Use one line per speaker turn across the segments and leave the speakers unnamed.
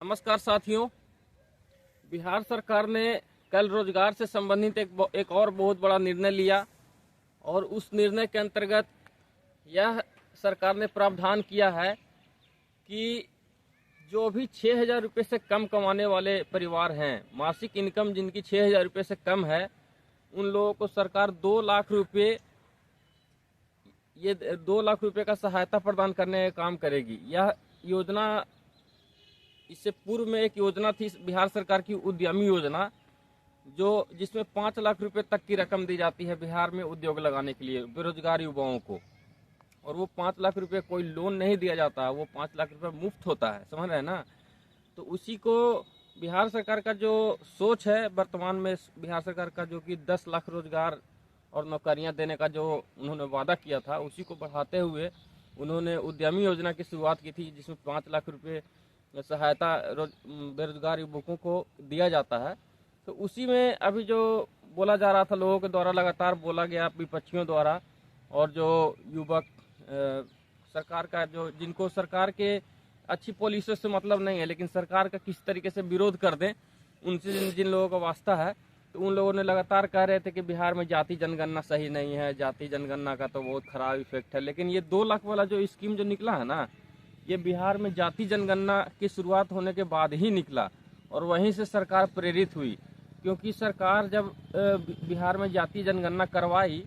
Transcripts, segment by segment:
नमस्कार साथियों। बिहार सरकार ने कल रोजगार से संबंधित एक और बहुत बड़ा निर्णय लिया और उस निर्णय के अंतर्गत यह सरकार ने प्रावधान किया है कि जो भी 6,000 रुपये से कम कमाने वाले परिवार हैं, मासिक इनकम जिनकी 6,000 रुपये से कम है, उन लोगों को सरकार 2 लाख रुपये 2 लाख रुपये का सहायता प्रदान करने का काम करेगी। यह योजना, इससे पूर्व में एक योजना थी बिहार सरकार की उद्यमी योजना, जो जिसमें 5 लाख रुपए तक की रकम दी जाती है बिहार में उद्योग लगाने के लिए बेरोजगार युवाओं को। और वो 5 लाख रुपए कोई लोन नहीं दिया जाता, वो 5 लाख रुपए मुफ्त होता है, समझ रहे हैं ना। तो उसी को बिहार सरकार का जो सोच है वर्तमान में, बिहार सरकार का जो कि 10 लाख रोजगार और नौकरियां देने का जो उन्होंने वादा किया था, उसी को बढ़ाते हुए उन्होंने उद्यमी योजना की शुरुआत की थी, जिसमें 5 लाख रुपये सहायता बेरोजगार युवकों को दिया जाता है। तो उसी में अभी जो बोला जा रहा था, लोगों के द्वारा लगातार बोला गया, विपक्षियों द्वारा, और जो युवक सरकार का जो जिनको सरकार के अच्छी पॉलिसियों से मतलब नहीं है, लेकिन सरकार का किस तरीके से विरोध कर दें, उनसे जिन लोगों का वास्ता है, तो उन लोगों ने लगातार कह रहे थे कि बिहार में जाति जनगणना सही नहीं है, जाति जनगणना का तो बहुत खराब इफेक्ट है। लेकिन ये 2 लाख वाला जो स्कीम जो निकला है ना, ये बिहार में जाति जनगणना की शुरुआत होने के बाद ही निकला और वहीं से सरकार प्रेरित हुई। क्योंकि सरकार जब बिहार में जाति जनगणना करवाई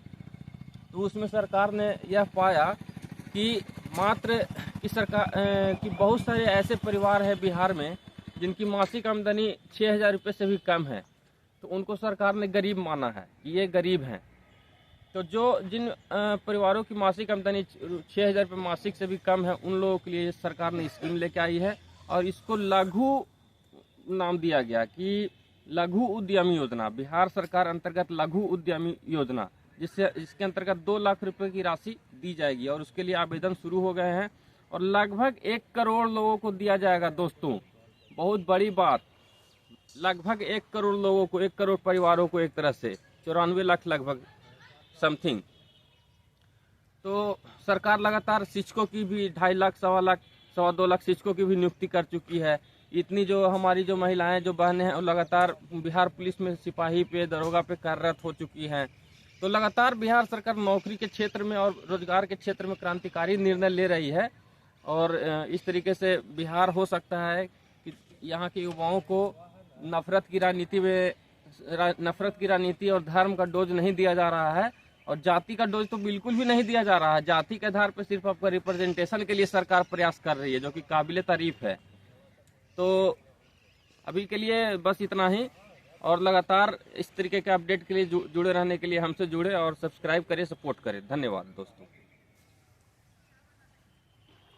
तो उसमें सरकार ने यह पाया कि मात्र कि बहुत सारे ऐसे परिवार हैं बिहार में जिनकी मासिक आमदनी 6,000 रुपये से भी कम है, तो उनको सरकार ने गरीब माना है कि ये गरीब हैं। तो जिन परिवारों की मासिक आमदनी 6,000 रुपये मासिक से भी कम है, उन लोगों के लिए सरकार ने स्कीम लेके आई है और इसको लघु नाम दिया गया कि लघु उद्यमी योजना, बिहार सरकार अंतर्गत लघु उद्यमी योजना, जिसके अंतर्गत 2 लाख रुपए की राशि दी जाएगी और उसके लिए आवेदन शुरू हो गए हैं और लगभग 1 करोड़ लोगों को दिया जाएगा। दोस्तों, बहुत बड़ी बात, लगभग 1 करोड़ लोगों को, 1 करोड़ परिवारों को, एक तरह से 94 लाख लगभग समथिंग। तो सरकार लगातार शिक्षकों की भी 2.5 लाख, 1.25 लाख, 2.25 लाख शिक्षकों की भी नियुक्ति कर चुकी है। इतनी जो हमारी जो महिलाएं, जो बहनें हैं, वो लगातार बिहार पुलिस में सिपाही पे, दरोगा पे कार्यरत हो चुकी हैं। तो लगातार बिहार सरकार नौकरी के क्षेत्र में और रोजगार के क्षेत्र में क्रांतिकारी निर्णय ले रही है और इस तरीके से बिहार हो सकता है कि यहाँ के युवाओं को नफरत की राजनीति और धर्म का डोज नहीं दिया जा रहा है और जाति का डोज तो बिल्कुल भी नहीं दिया जा रहा है। जाति के आधार पर सिर्फ आपका रिप्रेजेंटेशन के लिए सरकार प्रयास कर रही है, जो कि काबिले तारीफ है। तो अभी के लिए बस इतना ही, और लगातार इस तरीके के अपडेट के लिए जुड़े रहने के लिए हमसे जुड़े और सब्सक्राइब करें, सपोर्ट करें। धन्यवाद दोस्तों।